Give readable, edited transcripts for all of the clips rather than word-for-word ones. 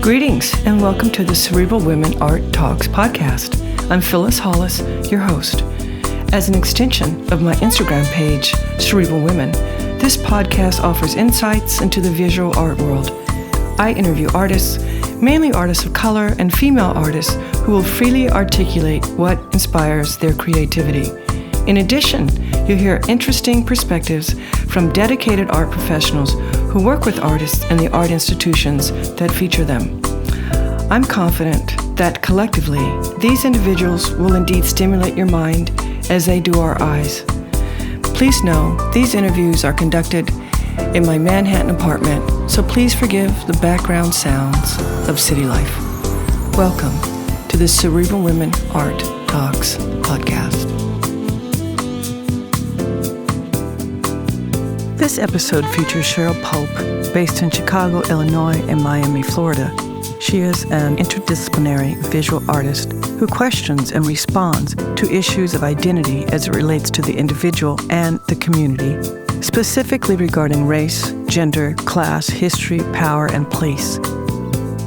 Greetings and welcome to the Cerebral Women Art Talks podcast. I'm Phyllis Hollis, your host. As an extension of my Instagram page, Cerebral Women, this podcast offers insights into the visual art world. I interview artists, mainly artists of color and female artists who will freely articulate what inspires their creativity. In addition, you'll hear interesting perspectives from dedicated art professionals who work with artists and the art institutions that feature them. I'm confident that collectively, these individuals will indeed stimulate your mind as they do our eyes. Please know these interviews are conducted in my Manhattan apartment, so please forgive the background sounds of city life. Welcome to the Cerebral Women Art Talks podcast. This episode features Cheryl Pope, based in Chicago, Illinois, and Miami, Florida. She is an interdisciplinary visual artist who questions and responds to issues of identity as it relates to the individual and the community, specifically regarding race, gender, class, history, power, and place.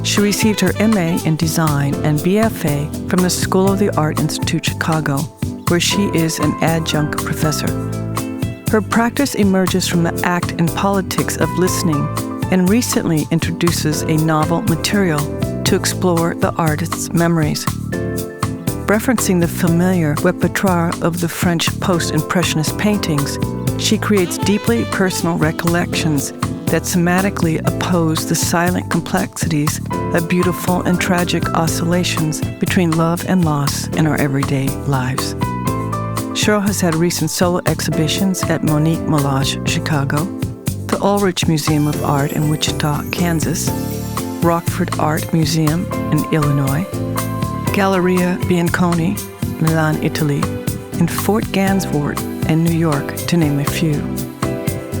She received her MA in Design and BFA from the School of the Art Institute, Chicago, where she is an adjunct professor. Her practice emerges from the act and politics of listening and recently introduces a novel material to explore the artist's memories. Referencing the familiar repertoire of the French Post-Impressionist paintings, she creates deeply personal recollections that cinematically oppose the silent complexities of beautiful and tragic oscillations between love and loss in our everyday lives. Cheryl has had recent solo exhibitions at Monique Moulage, Chicago, the Ulrich Museum of Art in Wichita, Kansas, Rockford Art Museum in Illinois, Galleria Bianconi, Milan, Italy, and Fort Gansevoort in New York, to name a few.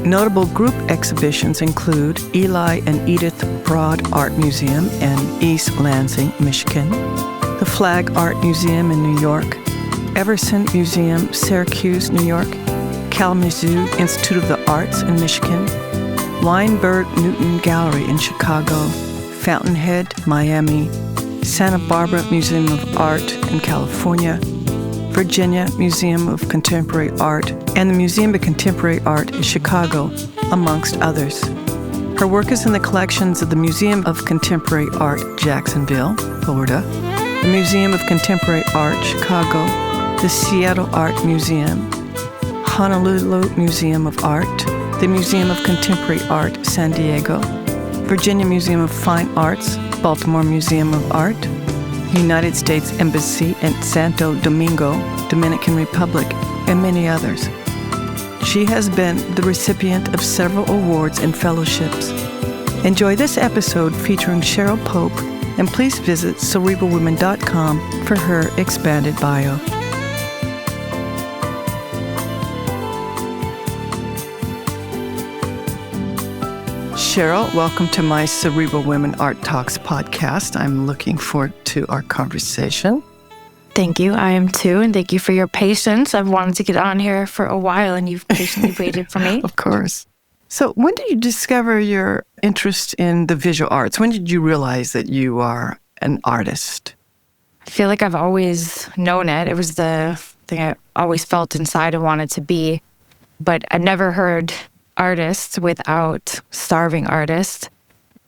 Notable group exhibitions include Eli and Edith Broad Art Museum in East Lansing, Michigan, the Flag Art Museum in New York, Everson Museum, Syracuse, New York, Kalamazoo Institute of the Arts in Michigan, Weinberg Newton Gallery in Chicago, Fountainhead, Miami, Santa Barbara Museum of Art in California, Virginia Museum of Contemporary Art, and the Museum of Contemporary Art in Chicago, amongst others. Her work is in the collections of the Museum of Contemporary Art, Jacksonville, Florida, the Museum of Contemporary Art, Chicago, the Seattle Art Museum, Honolulu Museum of Art, the Museum of Contemporary Art, San Diego, Virginia Museum of Fine Arts, Baltimore Museum of Art, United States Embassy in Santo Domingo, Dominican Republic, and many others. She has been the recipient of several awards and fellowships. Enjoy this episode featuring Cheryl Pope, and please visit cerebralwomen.com for her expanded bio. Cheryl, welcome to my Cerebral Women Art Talks podcast. I'm looking forward to our conversation. Thank you. I am too, and thank you for your patience. I've wanted to get on here for a while, and you've patiently waited for me. Of course. So when did you discover your interest in the visual arts? When did you realize that you are an artist? I feel like I've always known it. It was the thing I always felt inside I wanted to be, but I never heard artist without starving artist.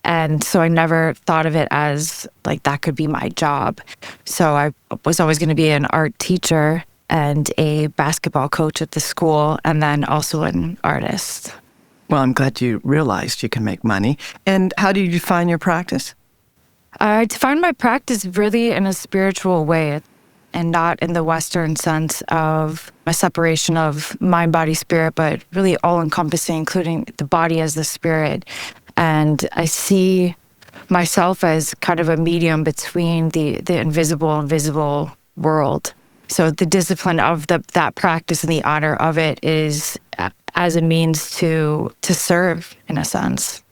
And so I never thought of it as like that could be my job. So I was always going to be an art teacher and a basketball coach at the school, and then also an artist. Well, I'm glad you realized you can make money. And how do you define your practice? I define my practice really in a spiritual way, and not in the Western sense of a separation of mind, body, spirit, but really all-encompassing, including the body as the spirit. And I see myself as kind of a medium between the invisible and visible world. So the discipline of that practice and the honor of it is as a means to serve, in a sense.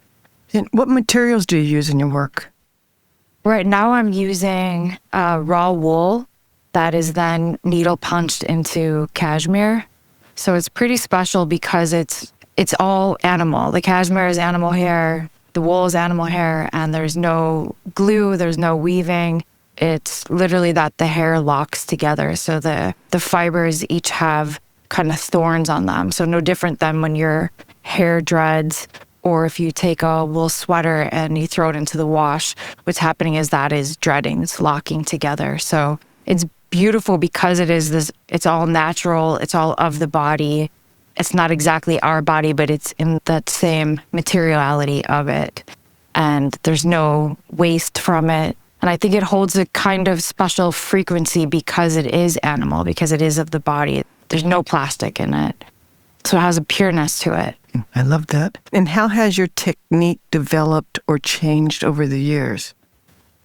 And what materials do you use in your work? Right now I'm using raw wool that is then needle punched into cashmere. So it's pretty special because it's all animal. The cashmere is animal hair, The wool is animal hair, and there's no glue, there's no weaving. It's literally that the hair locks together. So the fibers each have kind of thorns on them. So no different than when your hair dreads, or if you take a wool sweater and you throw it into the wash, what's happening is that is dreading, it's locking together. So it's beautiful because it is this, it's all natural, it's all of the body. It's not exactly our body, but it's in that same materiality of it. And there's no waste from it. And I think it holds a kind of special frequency because it is animal, because it is of the body. There's no plastic in it. So it has a pureness to it. I love that. And how has your technique developed or changed over the years?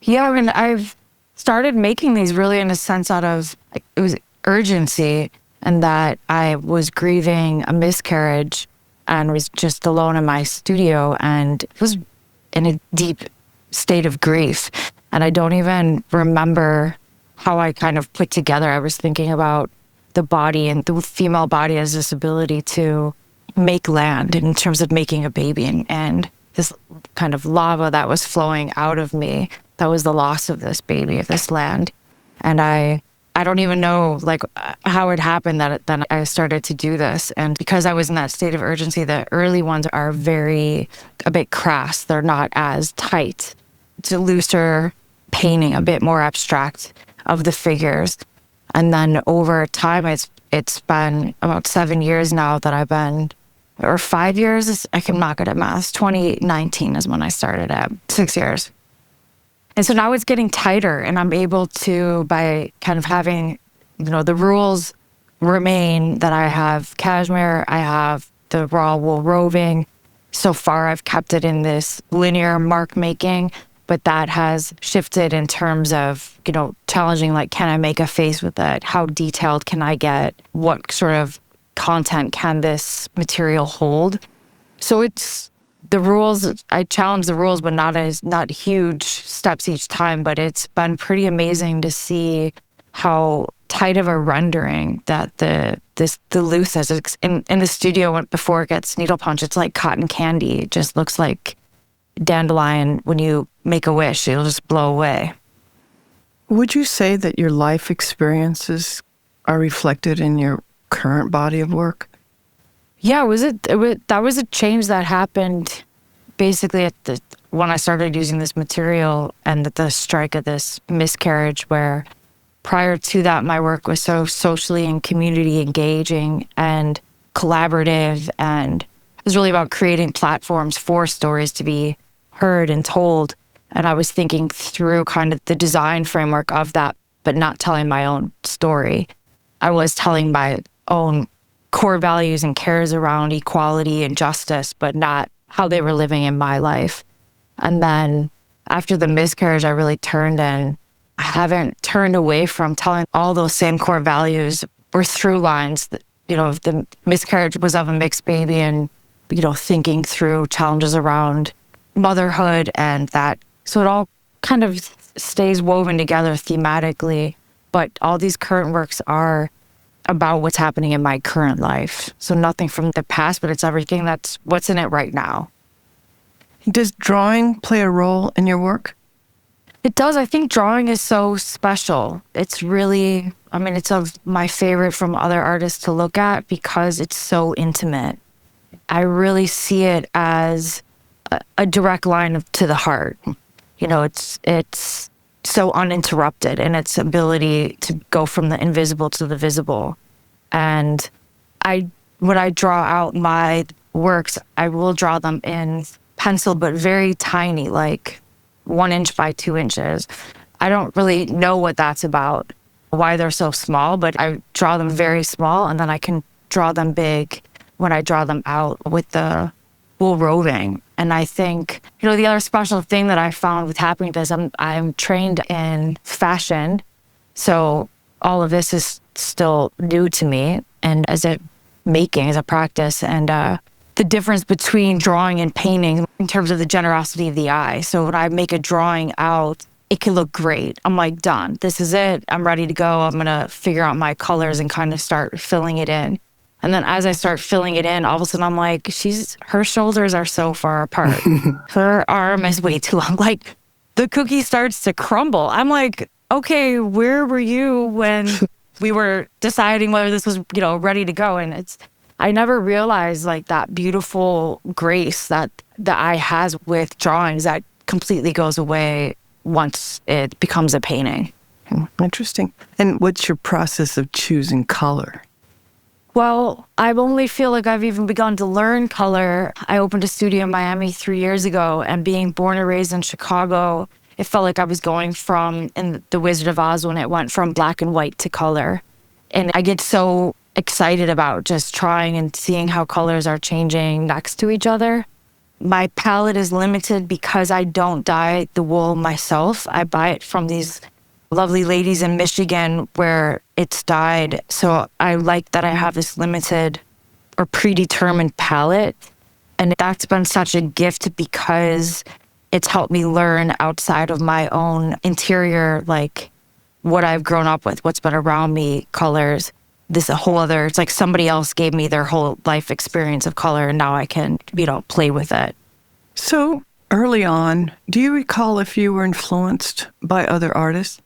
Yeah, I mean, I've started making these really in a sense out of, it was urgency, and that I was grieving a miscarriage and was just alone in my studio and was in a deep state of grief. And I don't even remember how I kind of put together. I was thinking about the body, and the female body has this ability to make land in terms of making a baby. And this kind of lava that was flowing out of me, that was the loss of this baby, of this land. And I don't even know like how it happened that then I started to do this. And because I was in that state of urgency, the early ones are a bit crass. They're not as tight. It's a looser painting, a bit more abstract of the figures. And then over time, it's been about 7 years now that I've been, or 5 years, I'm not good at math. 2019 is when I started at 6 years. And so now it's getting tighter, and I'm able to, by kind of having, the rules remain that I have cashmere, I have the raw wool roving. So far, I've kept it in this linear mark making, but that has shifted in terms of, challenging, like, can I make a face with it? How detailed can I get? What sort of content can this material hold? So it's the rules, I challenge the rules, but not huge steps each time, but it's been pretty amazing to see how tight of a rendering that the loose is. It's in the studio before it gets needle punch, it's like cotton candy. It just looks like dandelion. When you make a wish, it'll just blow away. Would you say that your life experiences are reflected in your current body of work? Yeah, that was a change that happened basically when I started using this material and at the strike of this miscarriage, where prior to that, my work was so socially and community engaging and collaborative, and it was really about creating platforms for stories to be heard and told. And I was thinking through kind of the design framework of that, but not telling my own story. I was telling my own core values and cares around equality and justice, but not how they were living in my life. And then after the miscarriage, I really turned, and I haven't turned away from telling all those same core values or through lines that, the miscarriage was of a mixed baby, and, thinking through challenges around motherhood and that. So it all kind of stays woven together thematically, but all these current works are about what's happening in my current life. So nothing from the past, but it's everything that's what's in it right now. Does drawing play a role in your work? It does. I think drawing is so special. It's really, it's of my favorite from other artists to look at because it's so intimate. I really see it as a direct line to the heart. It's so uninterrupted in its ability to go from the invisible to the visible. And when I draw out my works, I will draw them in pencil, but very tiny, like 1 inch by 2 inches. I don't really know what that's about, why they're so small, but I draw them very small, and then I can draw them big when I draw them out with the wool roving. And I think, the other special thing that I found with happening is I'm trained in fashion. So all of this is still new to me, and as a practice, and the difference between drawing and painting in terms of the generosity of the eye. So when I make a drawing out, it can look great. I'm like, done. This is it. I'm ready to go. I'm going to figure out my colors and kind of start filling it in. And then as I start filling it in, all of a sudden I'm like, her shoulders are so far apart. Her arm is way too long. Like the cookie starts to crumble. I'm like, okay, where were you when we were deciding whether this was, ready to go? And I never realized like that beautiful grace that the eye has with drawings that completely goes away once it becomes a painting. Interesting. And what's your process of choosing color? Well, I only feel like I've even begun to learn color. I opened a studio in Miami 3 years ago, and being born and raised in Chicago, it felt like I was going from in The Wizard of Oz when it went from black and white to color. And I get so excited about just trying and seeing how colors are changing next to each other. My palette is limited because I don't dye the wool myself. I buy it from these lovely ladies in Michigan where it's dyed. So I like that I have this limited or predetermined palette. And that's been such a gift because it's helped me learn outside of my own interior, like what I've grown up with, what's been around me, colors. This a whole other, it's like somebody else gave me their whole life experience of color and now I can, play with it. So early on, do you recall if you were influenced by other artists?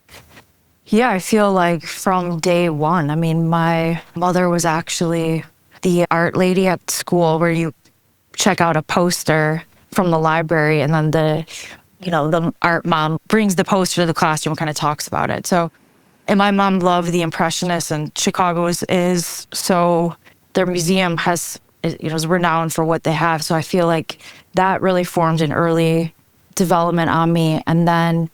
Yeah, I feel like from day one. I mean, my mother was actually the art lady at school where you check out a poster from the library and then the art mom brings the poster to the classroom and kind of talks about it. So, and my mom loved the Impressionists, and Chicago is so, their museum is renowned for what they have. So I feel like that really formed an early development on me. And then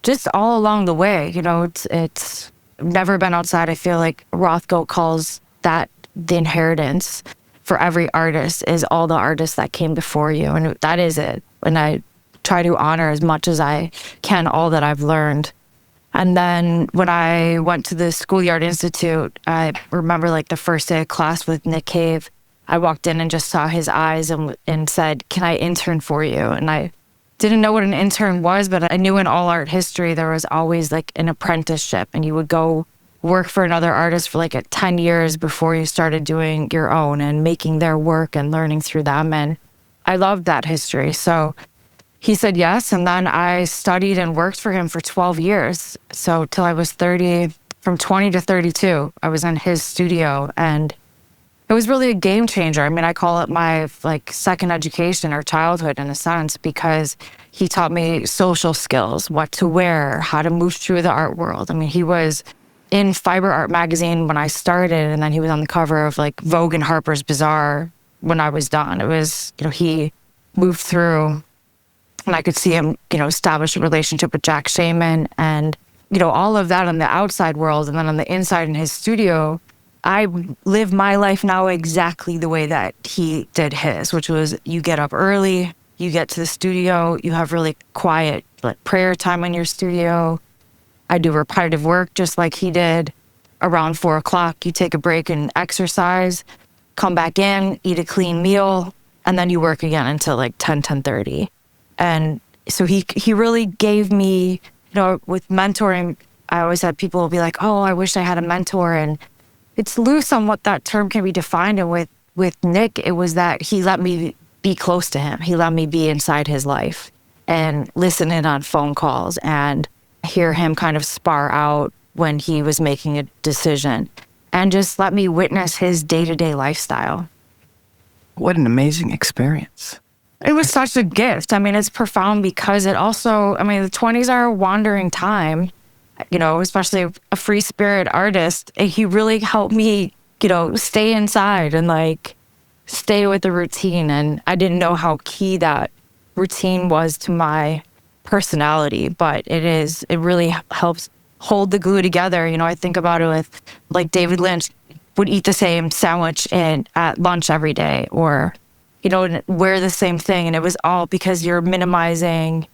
just all along the way, it's never been outside. I feel like Rothko calls that the inheritance for every artist is all the artists that came before you. And that is it. And I try to honor as much as I can all that I've learned. And then when I went to the Schoolyard Institute, I remember like the first day of class with Nick Cave, I walked in and just saw his eyes and said, "Can I intern for you?" And I didn't know what an intern was, but I knew in all art history there was always like an apprenticeship, and you would go work for another artist for like 10 years before you started doing your own and making their work and learning through them. And I loved that history. So he said yes, and then I studied and worked for him for 12 years. So till I was 30, from 20 to 32, I was in his studio, and it was really a game changer. I mean, I call it my like second education or childhood in a sense, because he taught me social skills, what to wear, how to move through the art world. I mean, he was in Fiber Art magazine when I started, and then he was on the cover of like Vogue and Harper's Bazaar when I was done. It was, he moved through, and I could see him, establish a relationship with Jack Shaman and, all of that on the outside world. And then on the inside in his studio, I live my life now exactly the way that he did his, which was you get up early, you get to the studio, you have really quiet like prayer time in your studio. I do repetitive work just like he did. Around 4 o'clock, you take a break and exercise, come back in, eat a clean meal, and then you work again until like 10:30. And so he really gave me, with mentoring, I always had people will be like, "Oh, I wish I had a mentor." And it's loose on what that term can be defined. And with Nick, it was that he let me be close to him. He let me be inside his life and listen in on phone calls and hear him kind of spar out when he was making a decision and just let me witness his day-to-day lifestyle. What an amazing experience. It was such a gift. I mean, it's profound because it also, the 20s are a wandering time, especially a free spirit artist. He really helped me, stay inside and like stay with the routine. And I didn't know how key that routine was to my personality, but it really helps hold the glue together. I think about it with like David Lynch would eat the same sandwich at lunch every day, or wear the same thing. And it was all because you're minimizing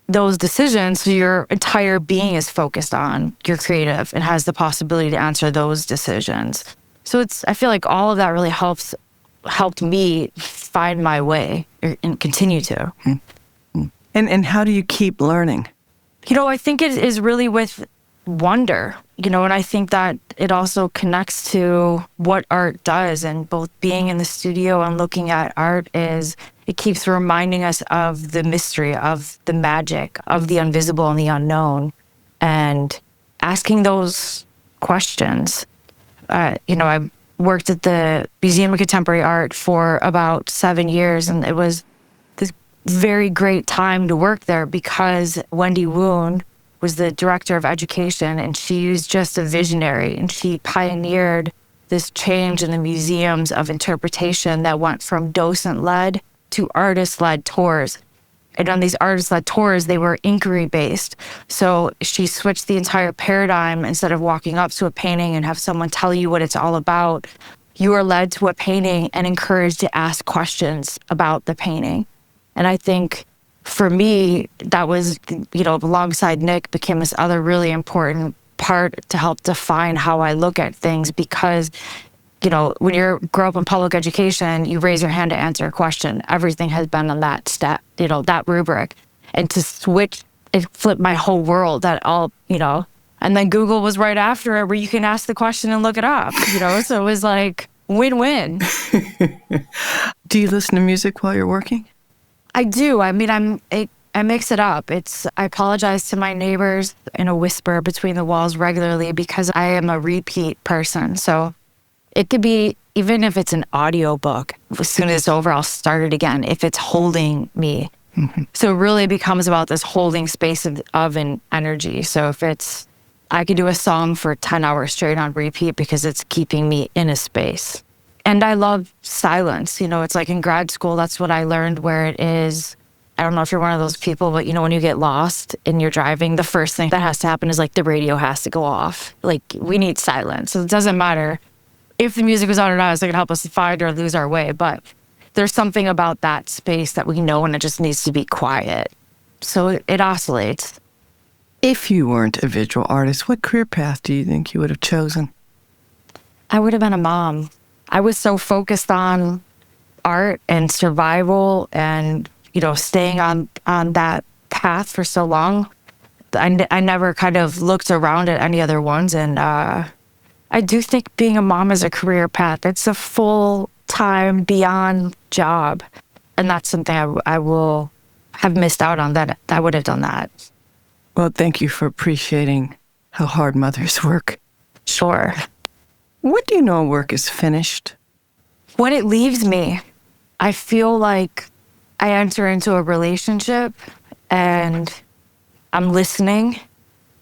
those decisions. So your entire being is focused on your creative and has the possibility to answer those decisions. So I feel like all of that really helped me find my way and continue to. And how do you keep learning? I think it is really with wonder, and I think that it also connects to what art does. And both being in the studio and looking at art it keeps reminding us of the mystery, of the magic, of the invisible and the unknown, and asking those questions. I worked at the Museum of Contemporary Art for about 7 years, and it was this very great time to work there because Wendy Woon was the director of education, and she's just a visionary, and she pioneered this change in the museums of interpretation that went from docent-led to artist-led tours. And on these artist-led tours, they were inquiry-based. So she switched the entire paradigm. Instead of walking up to a painting and have someone tell you what it's all about, you are led to a painting and encouraged to ask questions about the painting. And I think for me, that was, alongside Nick, became this other really important part to help define how I look at things. Because, when you grow up in public education, you raise your hand to answer a question. Everything has been on that step, that rubric. And to switch, it flipped my whole world, and then Google was right after it, where you can ask the question and look it up, so it was like win-win. Do you listen to music while you're working? I do. I mix it up. I apologize to my neighbors in a whisper between the walls regularly because I am a repeat person. So it could be, even if it's an audio book, as soon as it's over, I'll start it again if it's holding me. Mm-hmm. So it really becomes about this holding space of an energy. So if I could do a song for 10 hours straight on repeat because it's keeping me in a space. And I love silence. It's like in grad school, that's what I learned, where it is, I don't know if you're one of those people, but when you get lost and you're driving, the first thing that has to happen is the radio has to go off. We need silence. So it doesn't matter if the music was on or not, it's going to help us find or lose our way. But there's something about that space that we know, and it just needs to be quiet. So it oscillates. If you weren't a visual artist, what career path do you think you would have chosen? I would have been a mom. I was so focused on art and survival and, staying on that path for so long. I never kind of looked around at any other ones. And I do think being a mom is a career path. It's a full-time, beyond job. And that's something I will have missed out on, that I would have done that. Well, thank you for appreciating how hard mothers work. Sure. When do you know work is finished? When it leaves me. I feel like I enter into a relationship and I'm listening.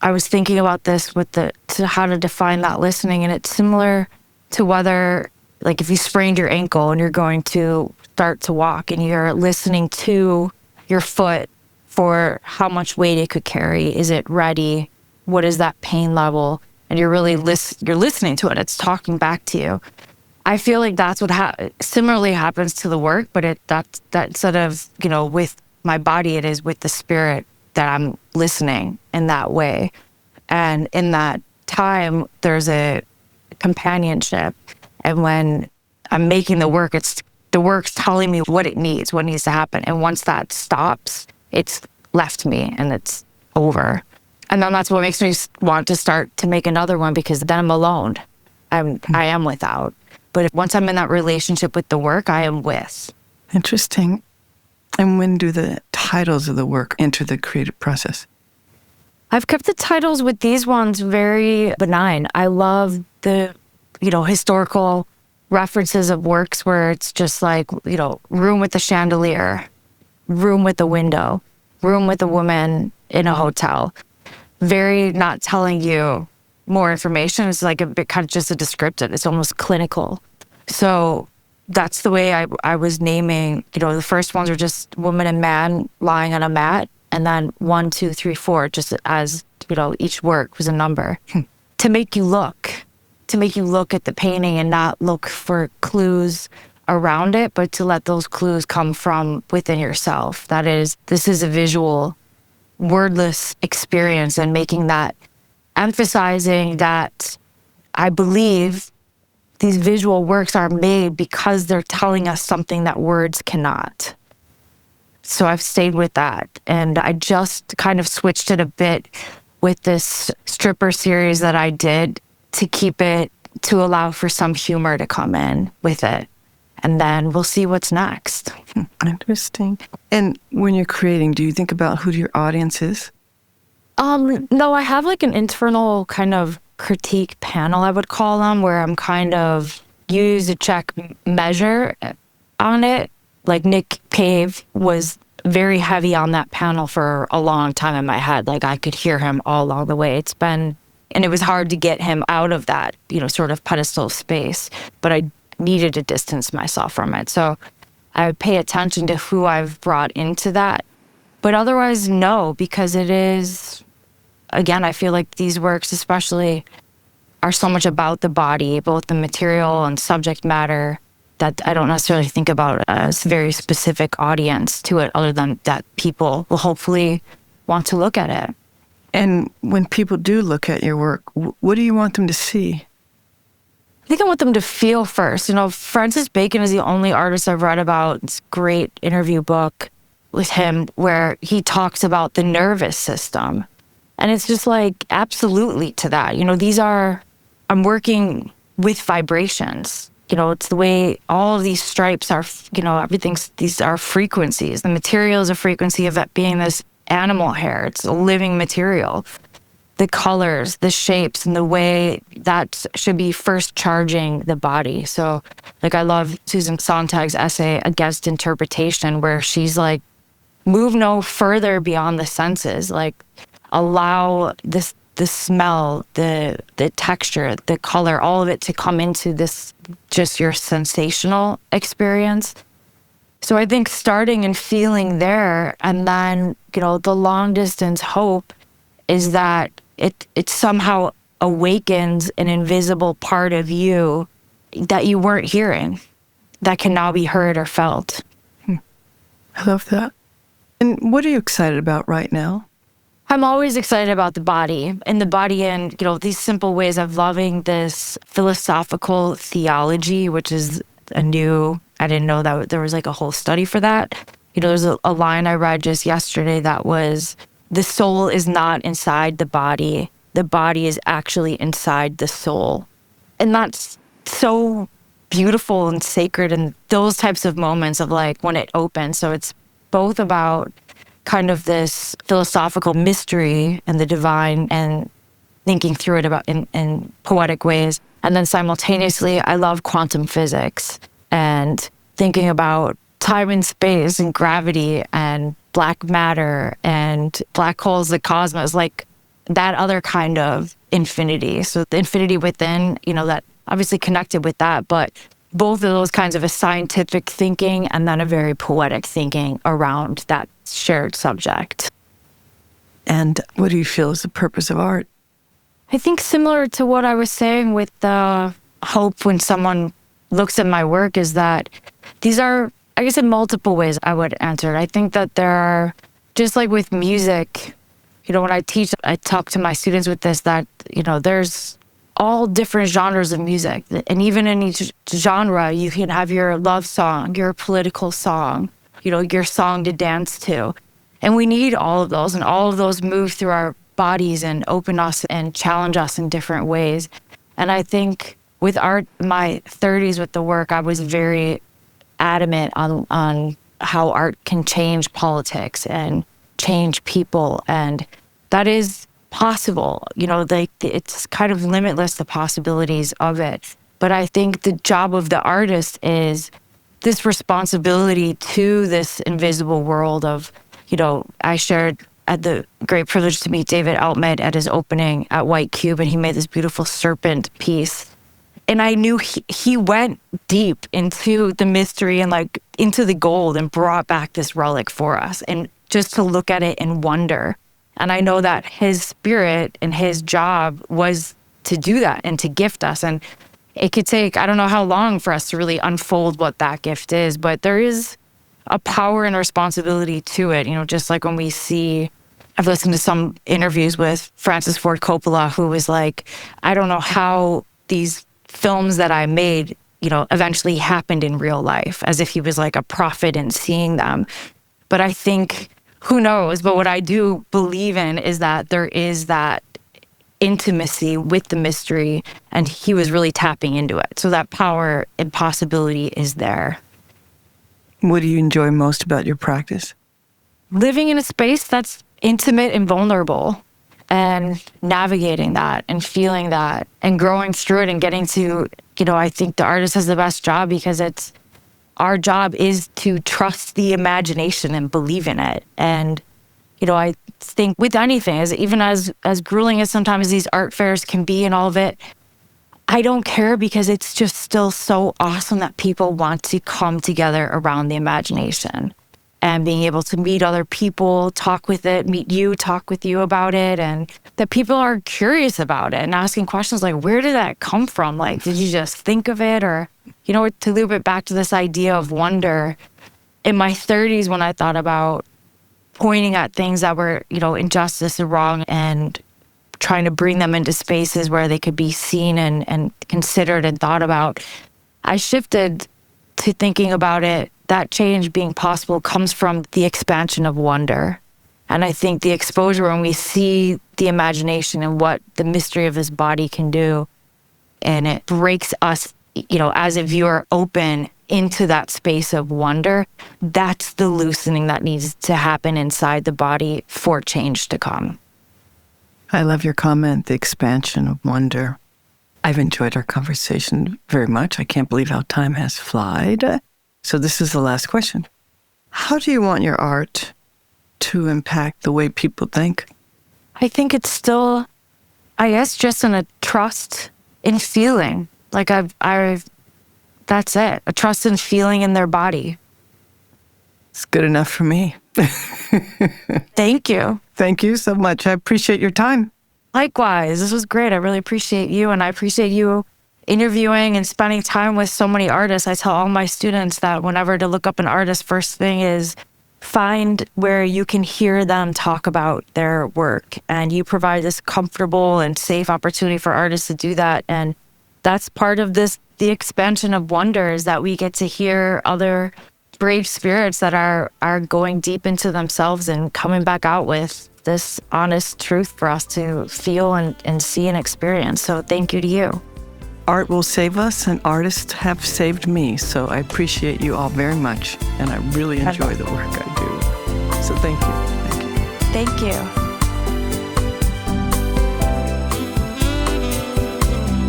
I was thinking about this to how to define that listening, and it's similar to whether, if you sprained your ankle and you're going to start to walk and you're listening to your foot for how much weight it could carry. Is it ready? What is that pain level? And you're really you're listening to it. It's talking back to you. I feel like that's what similarly happens to the work, but that instead of, with my body, it is with the spirit that I'm listening in that way. And in that time, there's a companionship. And when I'm making the work, the work's telling me what needs to happen. And once that stops, it's left me and it's over. And then that's what makes me want to start to make another one, because then I'm alone. I am without. But once I'm in that relationship with the work, I am with. Interesting. And when do the titles of the work enter the creative process? I've kept the titles with these ones very benign. I love the, historical references of works where it's just room with the chandelier, room with the window, room with a woman in a hotel. Very not telling you more information. It's a bit kind of just a descriptive. It's almost clinical. So that's the way I was naming, the first ones are just woman and man lying on a mat. And then 1, 2, 3, 4, just as, each work was a number. To make you look at the painting and not look for clues around it, but to let those clues come from within yourself. That is, this is a visual, wordless experience, and making that, emphasizing that I believe these visual works are made because they're telling us something that words cannot. So I've stayed with that. And I just kind of switched it a bit with this stripper series that I did to keep it, to allow for some humor to come in with it. And then we'll see what's next. Interesting. And when you're creating, do you think about who your audience is? No, I have like an internal kind of critique panel, I would call them, where I'm kind of use a check measure on it. Like Nick Cave was very heavy on that panel for a long time in my head. Like I could hear him all along the way. And it was hard to get him out of that, sort of pedestal space. But I needed to distance myself from it. So I would pay attention to who I've brought into that. But otherwise, no, because it is, again, I feel like these works especially are so much about the body, both the material and subject matter, that I don't necessarily think about as very specific audience to it, other than that people will hopefully want to look at it. And when people do look at your work, what do you want them to see? I think I want them to feel first. Francis Bacon is the only artist I've read about. It's a great interview book with him where he talks about the nervous system. And it's just like, absolutely to that. I'm working with vibrations. It's the way all of these stripes are, these are frequencies. The material is a frequency of that being this animal hair. It's a living material. The colors, the shapes, and the way that should be first charging the body. So, I love Susan Sontag's essay Against Interpretation, where she's like, move no further beyond the senses. Allow the smell, the texture, the color, all of it to come into this, just your sensational experience. So I think starting and feeling there, and then, the long distance hope is that it somehow awakens an invisible part of you that you weren't hearing, that can now be heard or felt. I love that. And what are you excited about right now? I'm always excited about the body, and the body in, these simple ways of loving this philosophical theology, which is I didn't know that there was a whole study for that. There's a line I read just yesterday that was, the soul is not inside the body is actually inside the soul. And that's so beautiful and sacred, and those types of moments of when it opens. So it's both about kind of this philosophical mystery and the divine and thinking through it about in poetic ways. And then simultaneously, I love quantum physics and thinking about time and space and gravity and black matter and black holes, the cosmos, that other kind of infinity. So the infinity within, that obviously connected with that, but both of those kinds of a scientific thinking and then a very poetic thinking around that shared subject. And what do you feel is the purpose of art? I think similar to what I was saying with the hope when someone looks at my work is that these are, I guess in multiple ways I would answer it. I think that there are, just like with music, when I teach, I talk to my students with this, that, there's all different genres of music. And even in each genre, you can have your love song, your political song, your song to dance to. And we need all of those, and all of those move through our bodies and open us and challenge us in different ways. And I think with art, in my 30s with the work, I was very adamant on how art can change politics and change people. And that is possible. It's kind of limitless, the possibilities of it. But I think the job of the artist is this responsibility to this invisible world of, I had the great privilege to meet David Altman at his opening at White Cube, and he made this beautiful serpent piece. And I knew he went deep into the mystery and into the gold and brought back this relic for us, and just to look at it and wonder. And I know that his spirit and his job was to do that and to gift us. And it could take, I don't know how long for us to really unfold what that gift is, but there is a power and responsibility to it. Just like when we see, I've listened to some interviews with Francis Ford Coppola, who was like, I don't know how these films that I made, eventually happened in real life, as if he was like a prophet in seeing them. But I think who knows? But what I do believe in is that there is that intimacy with the mystery, and he was really tapping into it. So that power and possibility is there. What do you enjoy most about your practice? Living in a space that's intimate and vulnerable, and navigating that and feeling that and growing through it and getting to, I think the artist has the best job because our job is to trust the imagination and believe in it. And, I think with anything, even as grueling as sometimes these art fairs can be and all of it, I don't care because it's just still so awesome that people want to come together around the imagination and being able to meet other people, talk with you about it, and that people are curious about it and asking questions like, where did that come from? Like, did you just think of it? Or, to loop it back to this idea of wonder, in my 30s when I thought about pointing at things that were, injustice and wrong and trying to bring them into spaces where they could be seen and considered and thought about, I shifted to thinking about it. That change being possible comes from the expansion of wonder. And I think the exposure when we see the imagination and what the mystery of this body can do, and it breaks us, as a viewer open into that space of wonder, that's the loosening that needs to happen inside the body for change to come. I love your comment, the expansion of wonder. I've enjoyed our conversation very much. I can't believe how time has flied. So this is the last question. How do you want your art to impact the way people think? I think it's still, just in a trust in feeling. Like that's it. A trust in feeling in their body. It's good enough for me. Thank you. Thank you so much. I appreciate your time. Likewise. This was great. I really appreciate you, and I appreciate you interviewing and spending time with so many artists. I tell all my students that whenever to look up an artist, first thing is find where you can hear them talk about their work. And you provide this comfortable and safe opportunity for artists to do that. And that's part of the expansion of wonder, is that we get to hear other brave spirits that are going deep into themselves and coming back out with this honest truth for us to feel and see and experience. So thank you to you. Art will save us, and artists have saved me. So I appreciate you all very much, and I really enjoy the work I do. So thank you. Thank you.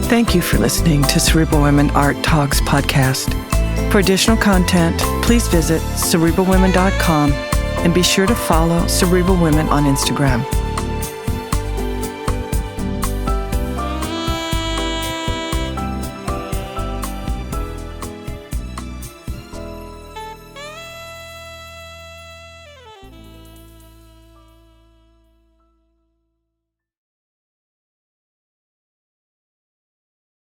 Thank you for listening to Cerebral Women Art Talks podcast. For additional content, please visit cerebralwomen.com and be sure to follow Cerebral Women on Instagram.